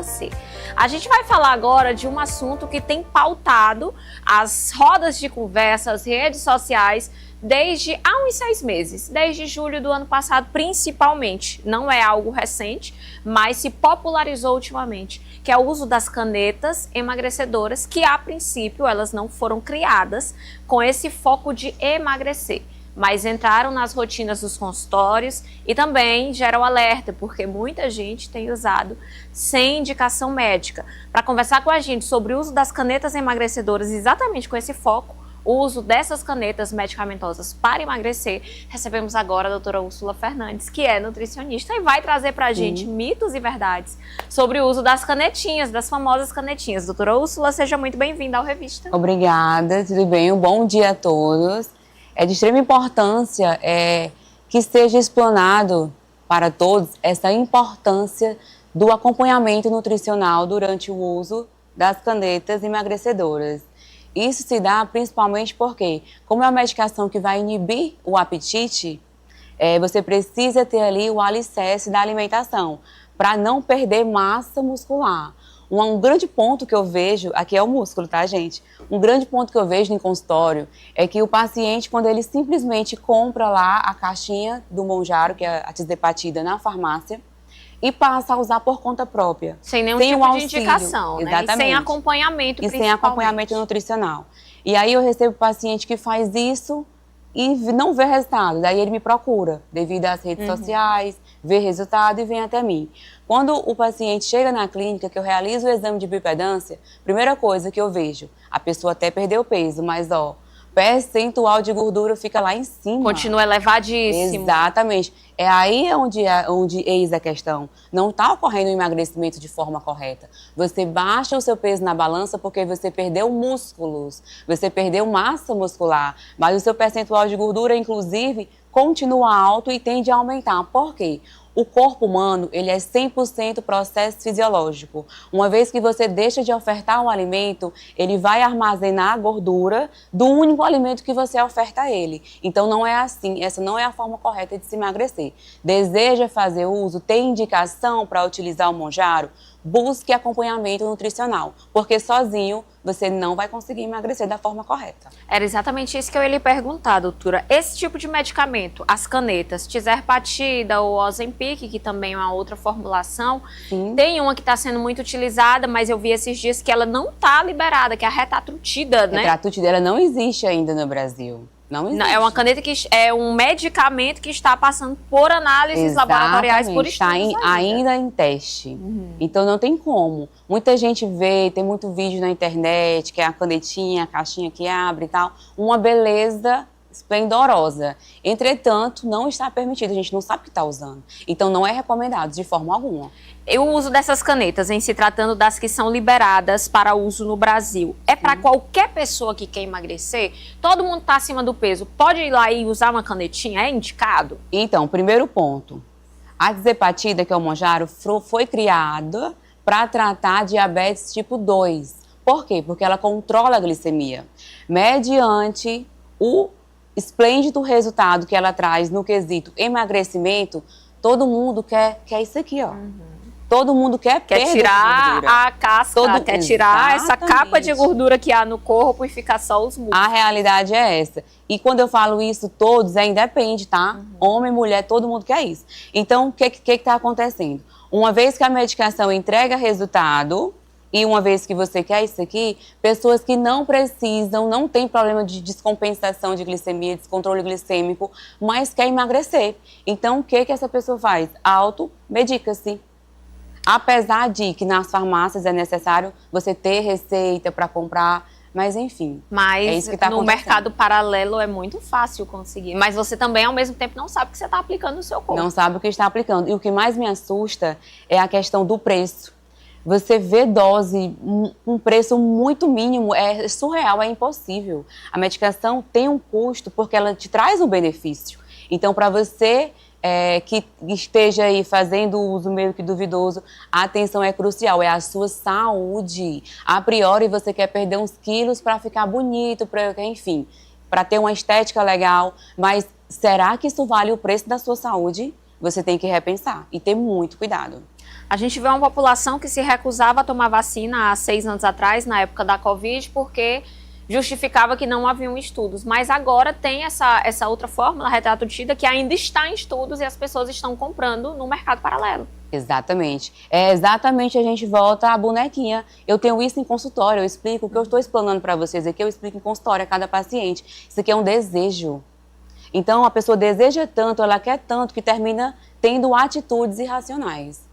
você. A gente vai falar agora de um assunto que tem pautado as rodas de conversa, as redes sociais, desde há uns 6 meses, desde julho do ano passado principalmente. Não é algo recente, mas se popularizou ultimamente, que é o uso das canetas emagrecedoras, que a princípio elas não foram criadas com esse foco de emagrecer, mas entraram nas rotinas dos consultórios e também geram alerta, porque muita gente tem usado sem indicação médica. Para conversar com a gente sobre o uso das canetas emagrecedoras, exatamente com esse foco, o uso dessas canetas medicamentosas para emagrecer, recebemos agora a doutora Úrsula Fernandes, que é nutricionista e vai trazer para a gente mitos e verdades sobre o uso das canetinhas, das famosas canetinhas. Doutora Úrsula, seja muito bem-vinda ao Revista. Obrigada, tudo bem? Um bom dia a todos. É de extrema importância que seja explanado para todos essa importância do acompanhamento nutricional durante o uso das canetas emagrecedoras. Isso se dá principalmente porque, como é uma medicação que vai inibir o apetite, você precisa ter ali o alicerce da alimentação, para não perder massa muscular. Um grande ponto que eu vejo, aqui é o músculo, tá, gente? Um grande ponto que eu vejo no consultório é que o paciente, quando ele simplesmente compra lá a caixinha do Mounjaro, que é a Tirzepatida, na farmácia, e passa a usar por conta própria. Sem nenhum tipo de indicação, né? Exatamente. E sem acompanhamento, e sem acompanhamento nutricional. E aí eu recebo paciente que faz isso e não vê resultado. Daí ele me procura, devido às redes sociais, vê resultado e vem até mim. Quando o paciente chega na clínica, que eu realizo o exame de bioimpedância, primeira coisa que eu vejo, a pessoa até perdeu peso, mas percentual de gordura fica lá em cima. Continua elevadíssimo. Exatamente. É aí onde eis a questão. Não está ocorrendo o emagrecimento de forma correta. Você baixa o seu peso na balança porque você perdeu músculos, você perdeu massa muscular, mas o seu percentual de gordura, inclusive, continua alto e tende a aumentar. Por quê? O corpo humano, ele é 100% processo fisiológico. Uma vez que você deixa de ofertar um alimento, ele vai armazenar a gordura do único alimento que você oferta a ele. Então não é assim, essa não é a forma correta de se emagrecer. Deseja fazer uso, tem indicação para utilizar o Mounjaro? Busque acompanhamento nutricional, porque sozinho você não vai conseguir emagrecer da forma correta. Era exatamente isso que eu ia lhe perguntar, doutora. Esse tipo de medicamento, as canetas, Tirzepatida ou Ozempic, que também é uma outra formulação, tem uma que está sendo muito utilizada, mas eu vi esses dias que ela não está liberada, que é a Retatrutida, né? Retatrutida, ela não existe ainda no Brasil. Não existe. É uma caneta que é um medicamento que está passando por análises laboratoriais, por estudos ainda em teste. Então não tem como. Muita gente vê, tem muito vídeo na internet, que é a canetinha, a caixinha que abre e tal. Uma beleza esplendorosa. Entretanto, não está permitido, a gente não sabe o que está usando. Então não é recomendado de forma alguma. O uso dessas canetas, em se tratando das que são liberadas para uso no Brasil, é para qualquer pessoa que quer emagrecer? Todo mundo está acima do peso, pode ir lá e usar uma canetinha? É indicado? Então, primeiro ponto. A Tirzepatida, que é o Mounjaro, foi criada para tratar diabetes tipo 2. Por quê? Porque ela controla a glicemia. Mediante o esplêndido resultado que ela traz no quesito emagrecimento, todo mundo quer isso aqui, ó. Todo mundo quer tirar a casca, quer tirar essa capa de gordura que há no corpo e ficar só os músculos. A realidade é essa. E quando eu falo isso, todos, independe, tá? Homem, mulher, todo mundo quer isso. Então, o que está acontecendo? Uma vez que a medicação entrega resultado, e uma vez que você quer isso aqui, pessoas que não precisam, não tem problema de descompensação de glicemia, descontrole glicêmico, mas quer emagrecer. Então, o que essa pessoa faz? Automedica-se. Apesar de que nas farmácias é necessário você ter receita para comprar, mas enfim. Mas é isso que tá no mercado paralelo é muito fácil conseguir. Mas você também, ao mesmo tempo, não sabe o que você está aplicando no seu corpo. Não sabe o que está aplicando. E o que mais me assusta é a questão do preço. Você vê dose, um preço muito mínimo, é surreal, é impossível. A medicação tem um custo porque ela te traz um benefício. Então, para você que esteja aí fazendo uso meio que duvidoso, a atenção é crucial, é a sua saúde. A priori, você quer perder uns quilos para ficar bonito, enfim, para ter uma estética legal, mas será que isso vale o preço da sua saúde? Você tem que repensar e ter muito cuidado. A gente vê uma população que se recusava a tomar vacina há 6 anos atrás, na época da Covid, porque justificava que não haviam estudos. Mas agora tem essa outra fórmula, retratutida, que ainda está em estudos e as pessoas estão comprando no mercado paralelo. Exatamente. É exatamente, a gente volta à bonequinha. Eu tenho isso em consultório, eu explico o que eu estou explanando para vocês aqui, eu explico em consultório a cada paciente. Isso aqui é um desejo. Então, a pessoa deseja tanto, ela quer tanto, que termina tendo atitudes irracionais.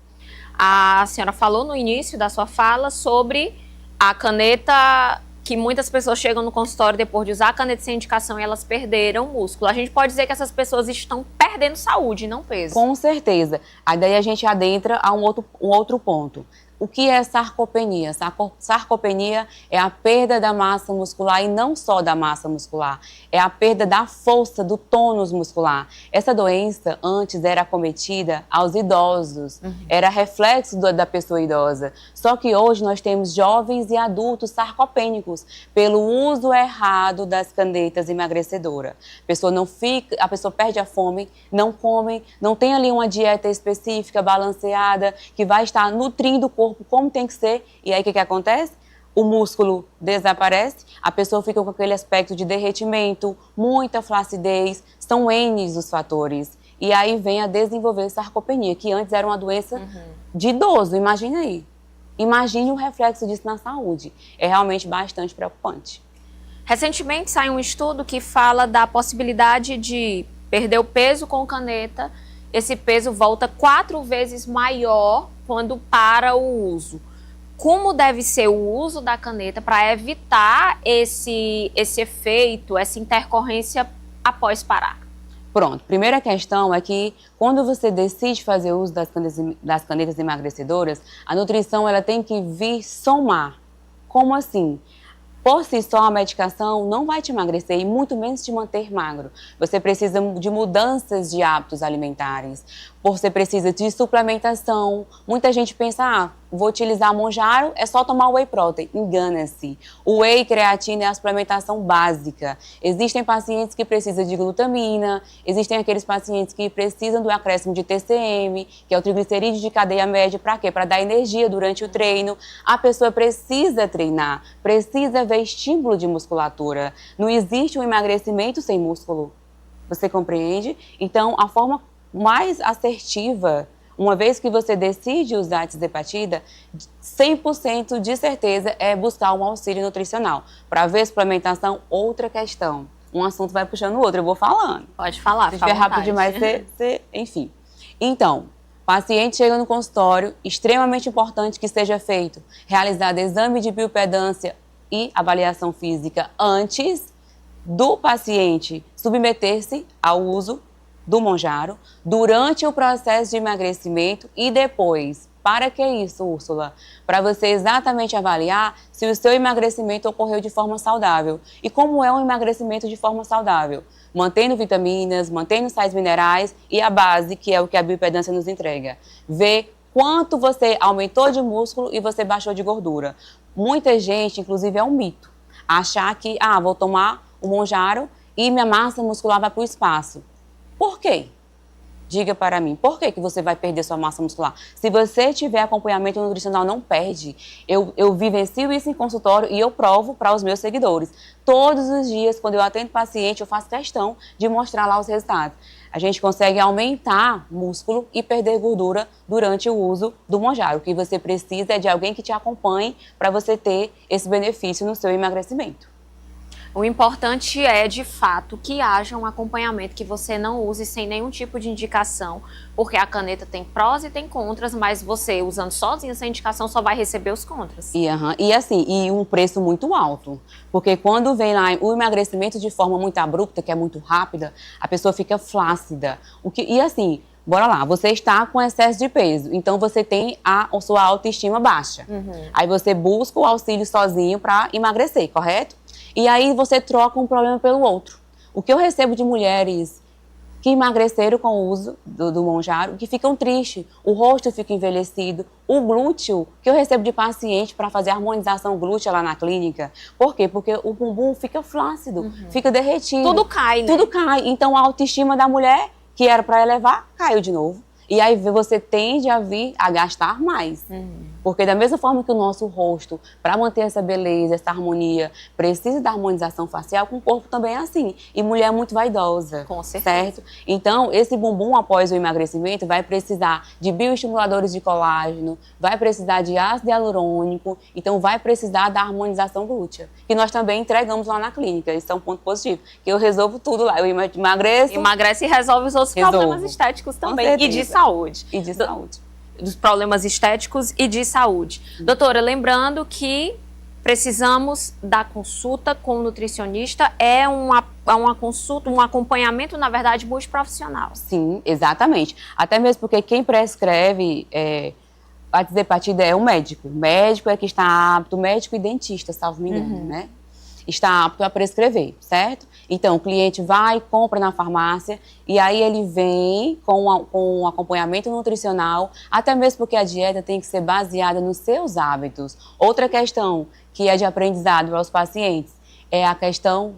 A senhora falou no início da sua fala sobre a caneta, que muitas pessoas chegam no consultório depois de usar a caneta sem indicação e elas perderam músculo. A gente pode dizer que essas pessoas estão perdendo saúde, não peso. Com certeza. Aí daí a gente adentra a um outro ponto. O que é sarcopenia? Sarcopenia é a perda da massa muscular e não só da massa muscular, é a perda da força, do tônus muscular. Essa doença antes era acometida aos idosos, era reflexo da pessoa idosa. Só que hoje nós temos jovens e adultos sarcopênicos pelo uso errado das canetas emagrecedoras. A pessoa perde a fome, não come, não tem ali uma dieta específica, balanceada, que vai estar nutrindo o corpo como tem que ser, e aí o que acontece? O músculo desaparece, a pessoa fica com aquele aspecto de derretimento, muita flacidez, são N os fatores. E aí vem a desenvolver sarcopenia, que antes era uma doença de idoso, imagina aí. Imagine o reflexo disso na saúde. É realmente bastante preocupante. Recentemente saiu um estudo que fala da possibilidade de perder o peso com caneta. Esse peso volta 4 vezes maior quando para o uso. Como deve ser o uso da caneta para evitar esse efeito, essa intercorrência após parar? Pronto, primeira questão é que quando você decide fazer uso das canetas emagrecedoras, a nutrição ela tem que vir somar. Como assim? Por si só, a medicação não vai te emagrecer e muito menos te manter magro. Você precisa de mudanças de hábitos alimentares. Você precisa de suplementação. Muita gente pensa, vou utilizar Monjaro, é só tomar whey protein. Engana-se. O whey e creatina é a suplementação básica. Existem pacientes que precisam de glutamina, existem aqueles pacientes que precisam do acréscimo de TCM, que é o triglicerídeo de cadeia média, para quê? Para dar energia durante o treino. A pessoa precisa treinar, precisa ver estímulo de musculatura. Não existe um emagrecimento sem músculo. Você compreende? Então, a forma mais assertiva, uma vez que você decide usar a tisepatida, 100% de certeza é buscar um auxílio nutricional. Para ver suplementação, outra questão. Um assunto vai puxando o outro, eu vou falando. Pode falar, se estiver rápido demais, enfim. Então, paciente chega no consultório, extremamente importante que seja feito, realizado exame de bioimpedância e avaliação física antes do paciente submeter-se ao uso do Monjaro, durante o processo de emagrecimento e depois. Para que isso, Úrsula? Para você exatamente avaliar se o seu emagrecimento ocorreu de forma saudável. E como é um emagrecimento de forma saudável? Mantendo vitaminas, mantendo sais minerais e a base, que é o que a bioimpedância nos entrega. Ver quanto você aumentou de músculo e você baixou de gordura. Muita gente, inclusive é um mito, achar que, vou tomar o Monjaro e minha massa muscular vai para o espaço. Por quê? Diga para mim, por que você vai perder sua massa muscular? Se você tiver acompanhamento nutricional, não perde. Eu vivencio isso em consultório e eu provo para os meus seguidores. Todos os dias, quando eu atendo paciente, eu faço questão de mostrar lá os resultados. A gente consegue aumentar músculo e perder gordura durante o uso do Monjaro. O que você precisa é de alguém que te acompanhe para você ter esse benefício no seu emagrecimento. O importante é, de fato, que haja um acompanhamento, que você não use sem nenhum tipo de indicação, porque a caneta tem prós e tem contras, mas você, usando sozinho sem indicação, só vai receber os contras. E um preço muito alto, porque quando vem lá o emagrecimento de forma muito abrupta, que é muito rápida, a pessoa fica flácida. Bora lá, você está com excesso de peso, então você tem a sua autoestima baixa. Aí você busca o auxílio sozinho para emagrecer, correto? E aí você troca um problema pelo outro. O que eu recebo de mulheres que emagreceram com o uso do Monjaro, que ficam tristes, o rosto fica envelhecido, o glúteo, que eu recebo de paciente para fazer harmonização glútea lá na clínica. Por quê? Porque o bumbum fica flácido, fica derretido. Tudo cai, né? Tudo cai. Então a autoestima da mulher, que era para elevar, caiu de novo. E aí você tende a vir a gastar mais. Porque da mesma forma que o nosso rosto, para manter essa beleza, essa harmonia, precisa da harmonização facial, com o corpo também é assim. E mulher é muito vaidosa. Com certeza. Certo? Então, esse bumbum após o emagrecimento vai precisar de bioestimuladores de colágeno, vai precisar de ácido hialurônico, então vai precisar da harmonização glútea, que nós também entregamos lá na clínica. Isso é um ponto positivo, que eu resolvo tudo lá. Eu emagreço. Emagrece e resolve os outros problemas estéticos também. E de saúde. E de saúde. Dos problemas estéticos e de saúde. Doutora, lembrando que precisamos da consulta com o nutricionista, é uma consulta, um acompanhamento, na verdade, multiprofissional. Sim, exatamente. Até mesmo porque quem prescreve a hepatite é o médico. O médico é que está apto, médico e dentista, salvo me engano, né? Está apto a prescrever, certo? Então, o cliente vai, compra na farmácia e aí ele vem com um acompanhamento nutricional, até mesmo porque a dieta tem que ser baseada nos seus hábitos. Outra questão que é de aprendizado para os pacientes é a questão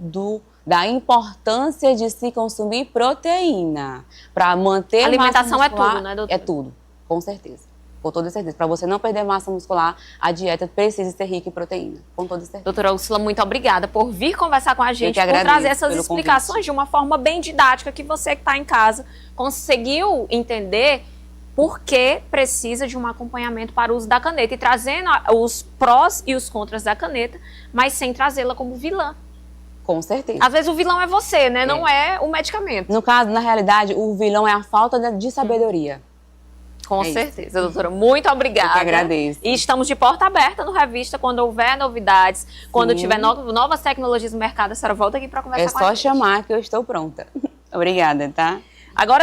da importância de se consumir proteína para manter a alimentação massa muscular. É tudo, né, doutora? É tudo, com certeza. Com toda certeza. Para você não perder massa muscular, a dieta precisa ser rica em proteína. Com toda certeza. Doutora Úrsula, muito obrigada por vir conversar com a gente, por trazer essas explicações convite. de uma forma bem didática, que você que está em casa conseguiu entender por que precisa de um acompanhamento para o uso da caneta e trazendo os prós e os contras da caneta, mas sem trazê-la como vilã. Com certeza. Às vezes o vilão é você, né? Não é o medicamento. No caso, na realidade, o vilão é a falta de sabedoria. Com certeza, doutora. Muito obrigada. Eu que agradeço. E estamos de porta aberta no Revista. Quando houver novidades, quando tiver novas tecnologias no mercado, a senhora volta aqui para conversar com a gente. É só chamar que eu estou pronta. Obrigada, tá? Agora